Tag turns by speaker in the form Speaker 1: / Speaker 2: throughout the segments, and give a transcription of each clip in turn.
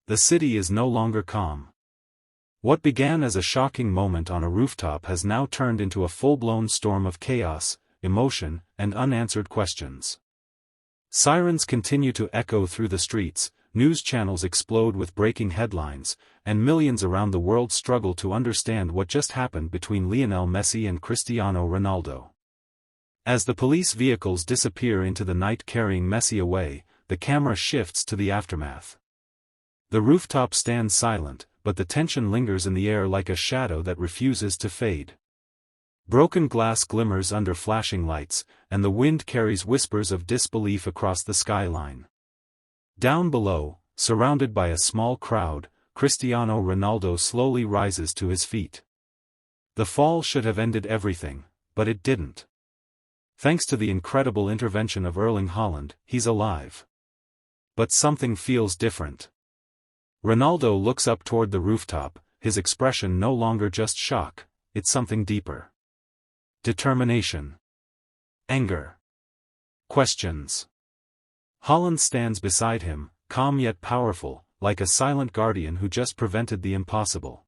Speaker 1: The city is no longer calm. What began as a shocking moment on a rooftop has now turned into a full-blown storm of chaos, emotion, and unanswered questions. Sirens continue to echo through the streets, news channels explode with breaking headlines, and millions around the world struggle to understand what just happened between Lionel Messi and Cristiano Ronaldo. As the police vehicles disappear into the night carrying Messi away, the camera shifts to the aftermath. The rooftop stands silent, but the tension lingers in the air like a shadow that refuses to fade. Broken glass glimmers under flashing lights, and the wind carries whispers of disbelief across the skyline. Down below, surrounded by a small crowd, Cristiano Ronaldo slowly rises to his feet. The fall should have ended everything, but it didn't. Thanks to the incredible intervention of Erling Haaland, he's alive. But something feels different. Ronaldo looks up toward the rooftop, his expression no longer just shock, it's something deeper. Determination. Anger. Questions. Haaland stands beside him, calm yet powerful, like a silent guardian who just prevented the impossible.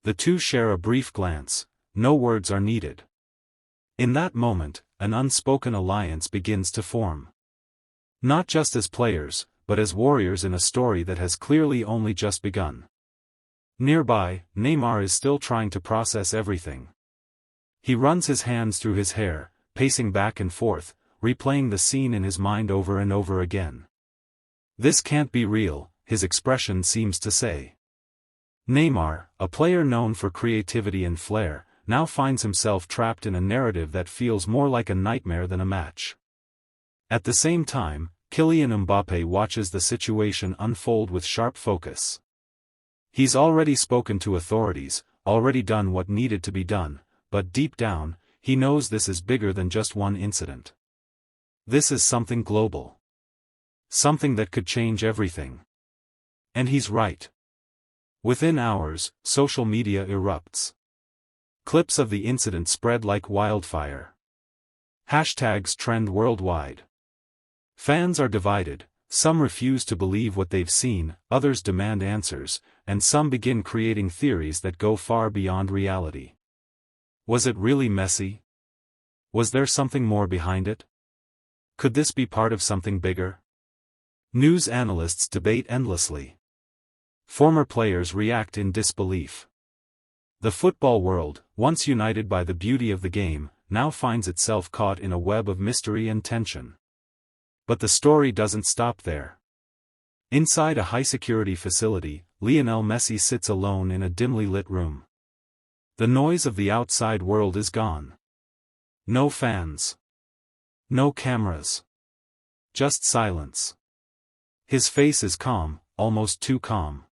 Speaker 1: The two share a brief glance, no words are needed. In that moment, an unspoken alliance begins to form. Not just as players, but as warriors in a story that has clearly only just begun. Nearby, Neymar is still trying to process everything. He runs his hands through his hair, pacing back and forth, replaying the scene in his mind over and over again. This can't be real, his expression seems to say. Neymar, a player known for creativity and flair, now finds himself trapped in a narrative that feels more like a nightmare than a match. At the same time, Kylian Mbappé watches the situation unfold with sharp focus. He's already spoken to authorities, already done what needed to be done, but deep down, he knows this is bigger than just one incident. This is something global. Something that could change everything. And he's right. Within hours, social media erupts. Clips of the incident spread like wildfire. Hashtags trend worldwide. Fans are divided, some refuse to believe what they've seen, others demand answers, and some begin creating theories that go far beyond reality. Was it really Messi? Was there something more behind it? Could this be part of something bigger? News analysts debate endlessly. Former players react in disbelief. The football world, once united by the beauty of the game, now finds itself caught in a web of mystery and tension. But the story doesn't stop there. Inside a high-security facility, Lionel Messi sits alone in a dimly lit room. The noise of the outside world is gone. No fans. No cameras. Just silence. His face is calm, almost too calm.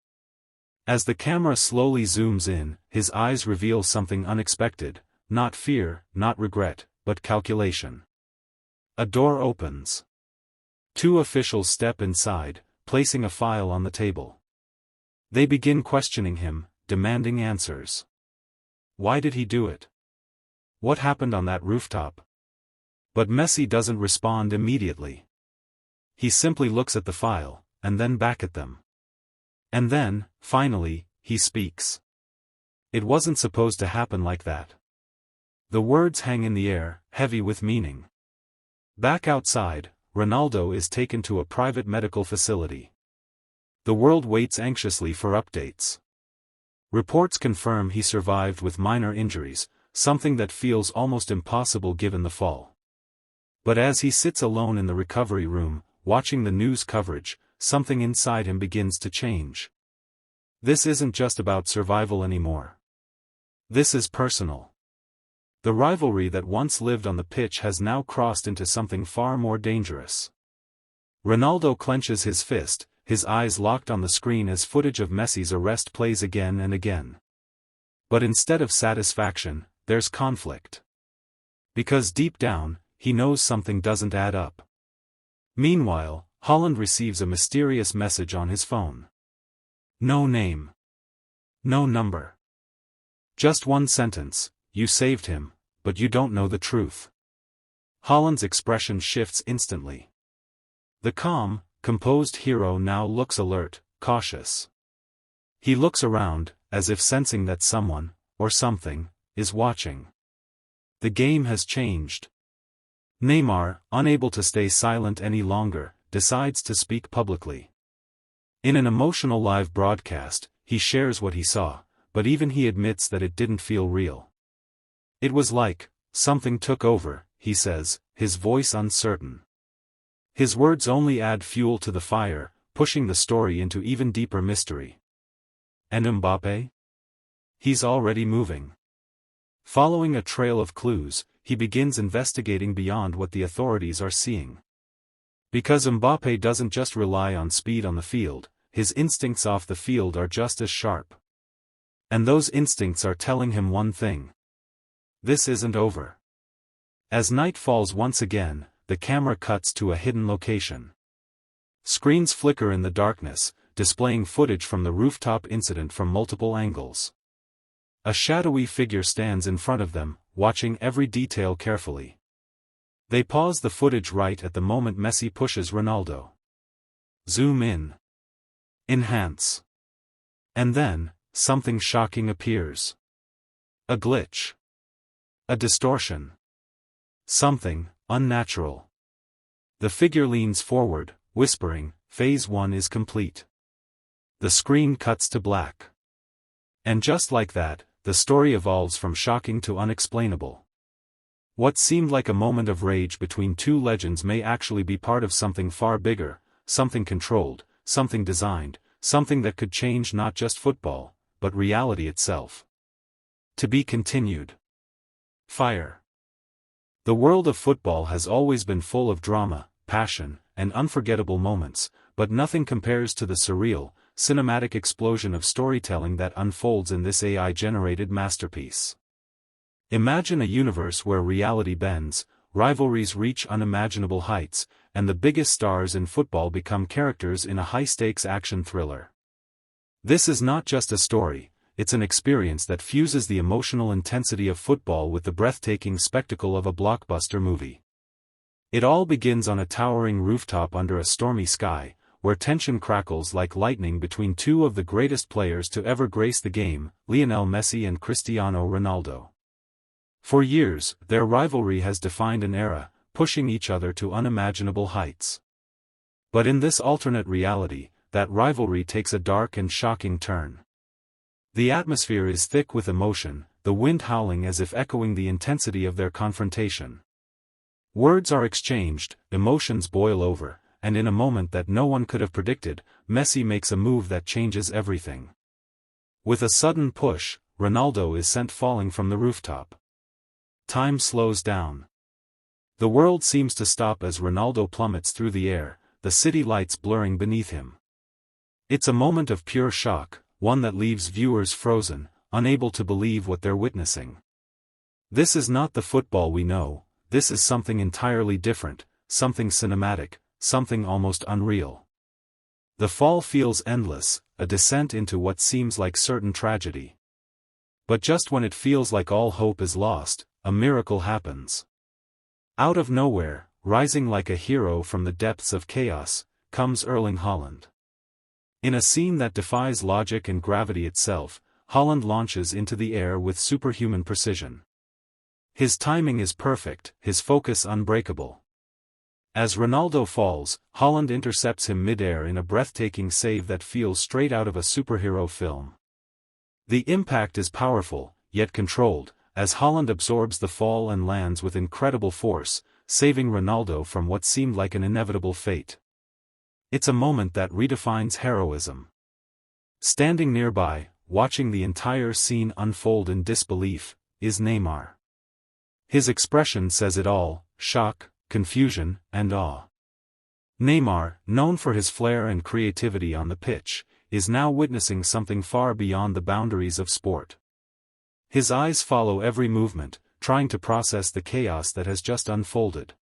Speaker 1: As the camera slowly zooms in, his eyes reveal something unexpected, not fear, not regret, but calculation. A door opens. Two officials step inside, placing a file on the table. They begin questioning him, demanding answers. Why did he do it? What happened on that rooftop? But Messi doesn't respond immediately. He simply looks at the file, and then back at them. And then, finally, he speaks. It wasn't supposed to happen like that. The words hang in the air, heavy with meaning. Back outside, Ronaldo is taken to a private medical facility. The world waits anxiously for updates. Reports confirm he survived with minor injuries, something that feels almost impossible given the fall. But as he sits alone in the recovery room, watching the news coverage, something inside him begins to change. This isn't just about survival anymore. This is personal. The rivalry that once lived on the pitch has now crossed into something far more dangerous. Ronaldo clenches his fist, his eyes locked on the screen as footage of Messi's arrest plays again and again. But instead of satisfaction, there's conflict. Because deep down, he knows something doesn't add up. Meanwhile, Haaland receives a mysterious message on his phone. No name. No number. Just one sentence: you saved him, but you don't know the truth. Haaland's expression shifts instantly. The calm, composed hero now looks alert, cautious. He looks around, as if sensing that someone, or something, is watching. The game has changed. Neymar, unable to stay silent any longer, decides to speak publicly. In an emotional live broadcast, he shares what he saw, but even he admits that it didn't feel real. It was like, something took over, he says, his voice uncertain. His words only add fuel to the fire, pushing the story into even deeper mystery. And Mbappé? He's already moving. Following a trail of clues, he begins investigating beyond what the authorities are seeing. Because Mbappé doesn't just rely on speed on the field, his instincts off the field are just as sharp. And those instincts are telling him one thing. This isn't over. As night falls once again, the camera cuts to a hidden location. Screens flicker in the darkness, displaying footage from the rooftop incident from multiple angles. A shadowy figure stands in front of them, watching every detail carefully. They pause the footage right at the moment Messi pushes Ronaldo. Zoom in. Enhance. And then, something shocking appears. A glitch. A distortion. Something unnatural. The figure leans forward, whispering, "Phase 1 is complete." The screen cuts to black. And just like that, the story evolves from shocking to unexplainable. What seemed like a moment of rage between two legends may actually be part of something far bigger, something controlled, something designed, something that could change not just football, but reality itself. To be continued. Fire. The world of football has always been full of drama, passion, and unforgettable moments, but nothing compares to the surreal, cinematic explosion of storytelling that unfolds in this AI-generated masterpiece. Imagine a universe where reality bends, rivalries reach unimaginable heights, and the biggest stars in football become characters in a high-stakes action thriller. This is not just a story, it's an experience that fuses the emotional intensity of football with the breathtaking spectacle of a blockbuster movie. It all begins on a towering rooftop under a stormy sky, where tension crackles like lightning between two of the greatest players to ever grace the game, Lionel Messi and Cristiano Ronaldo. For years, their rivalry has defined an era, pushing each other to unimaginable heights. But in this alternate reality, that rivalry takes a dark and shocking turn. The atmosphere is thick with emotion, the wind howling as if echoing the intensity of their confrontation. Words are exchanged, emotions boil over, and in a moment that no one could have predicted, Messi makes a move that changes everything. With a sudden push, Ronaldo is sent falling from the rooftop. Time slows down. The world seems to stop as Ronaldo plummets through the air, the city lights blurring beneath him. It's a moment of pure shock, one that leaves viewers frozen, unable to believe what they're witnessing. This is not the football we know, this is something entirely different, something cinematic, something almost unreal. The fall feels endless, a descent into what seems like certain tragedy. But just when it feels like all hope is lost, a miracle happens. Out of nowhere, rising like a hero from the depths of chaos, comes Erling Haaland. In a scene that defies logic and gravity itself, Haaland launches into the air with superhuman precision. His timing is perfect, his focus unbreakable. As Ronaldo falls, Haaland intercepts him mid-air in a breathtaking save that feels straight out of a superhero film. The impact is powerful, yet controlled, as Haaland absorbs the fall and lands with incredible force, saving Ronaldo from what seemed like an inevitable fate. It's a moment that redefines heroism. Standing nearby, watching the entire scene unfold in disbelief, is Neymar. His expression says it all: shock, confusion, and awe. Neymar, known for his flair and creativity on the pitch, is now witnessing something far beyond the boundaries of sport. His eyes follow every movement, trying to process the chaos that has just unfolded.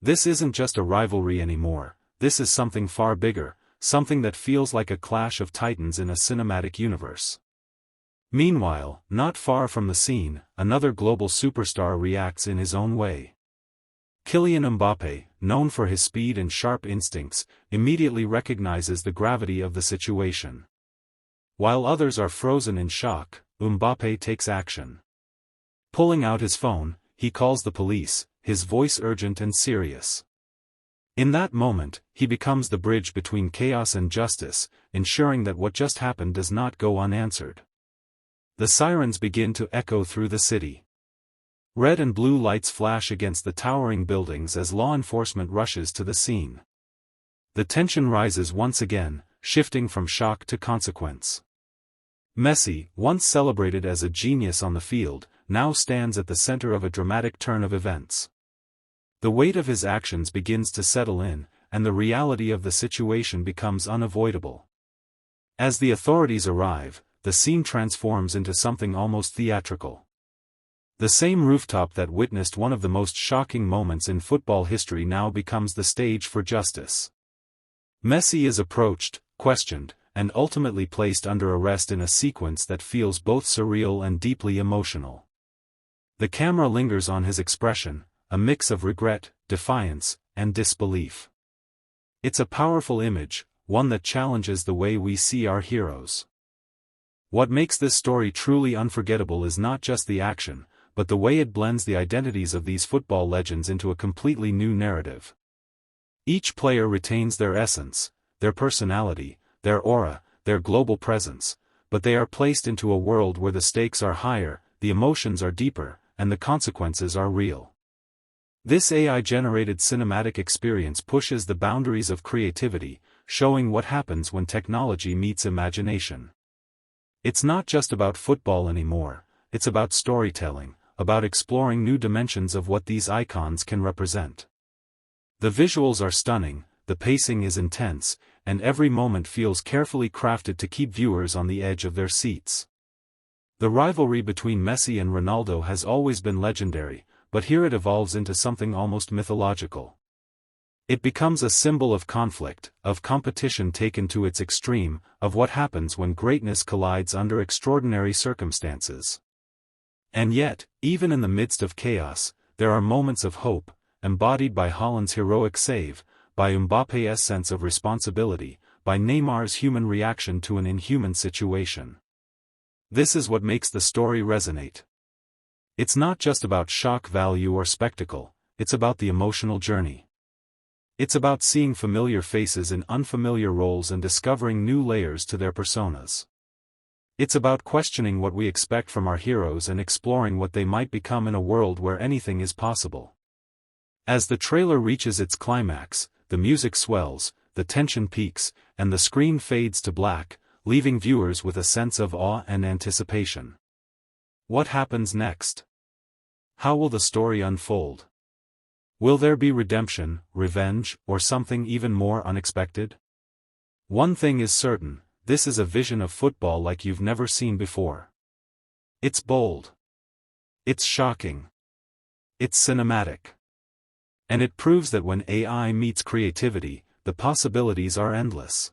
Speaker 1: This isn't just a rivalry anymore, this is something far bigger, something that feels like a clash of titans in a cinematic universe. Meanwhile, not far from the scene, another global superstar reacts in his own way. Kylian Mbappé, known for his speed and sharp instincts, immediately recognizes the gravity of the situation. While others are frozen in shock, Mbappé takes action. Pulling out his phone, he calls the police, his voice urgent and serious. In that moment, he becomes the bridge between chaos and justice, ensuring that what just happened does not go unanswered. The sirens begin to echo through the city. Red and blue lights flash against the towering buildings as law enforcement rushes to the scene. The tension rises once again, shifting from shock to consequence. Messi, once celebrated as a genius on the field, now stands at the center of a dramatic turn of events. The weight of his actions begins to settle in, and the reality of the situation becomes unavoidable. As the authorities arrive, the scene transforms into something almost theatrical. The same rooftop that witnessed one of the most shocking moments in football history now becomes the stage for justice. Messi is approached, questioned, and ultimately placed under arrest in a sequence that feels both surreal and deeply emotional. The camera lingers on his expression, a mix of regret, defiance, and disbelief. It's a powerful image, one that challenges the way we see our heroes. What makes this story truly unforgettable is not just the action, but the way it blends the identities of these football legends into a completely new narrative. Each player retains their essence, their personality, their aura, their global presence, but they are placed into a world where the stakes are higher, the emotions are deeper, and the consequences are real. This AI-generated cinematic experience pushes the boundaries of creativity, showing what happens when technology meets imagination. It's not just about football anymore, it's about storytelling, about exploring new dimensions of what these icons can represent. The visuals are stunning, the pacing is intense, and every moment feels carefully crafted to keep viewers on the edge of their seats. The rivalry between Messi and Ronaldo has always been legendary, but here it evolves into something almost mythological. It becomes a symbol of conflict, of competition taken to its extreme, of what happens when greatness collides under extraordinary circumstances. And yet, even in the midst of chaos, there are moments of hope, embodied by Haaland's heroic save, by Mbappé's sense of responsibility, by Neymar's human reaction to an inhuman situation. This is what makes the story resonate. It's not just about shock value or spectacle, it's about the emotional journey. It's about seeing familiar faces in unfamiliar roles and discovering new layers to their personas. It's about questioning what we expect from our heroes and exploring what they might become in a world where anything is possible. As the trailer reaches its climax, the music swells, the tension peaks, and the screen fades to black, leaving viewers with a sense of awe and anticipation. What happens next? How will the story unfold? Will there be redemption, revenge, or something even more unexpected? One thing is certain, this is a vision of football like you've never seen before. It's bold. It's shocking. It's cinematic. And it proves that when AI meets creativity, the possibilities are endless.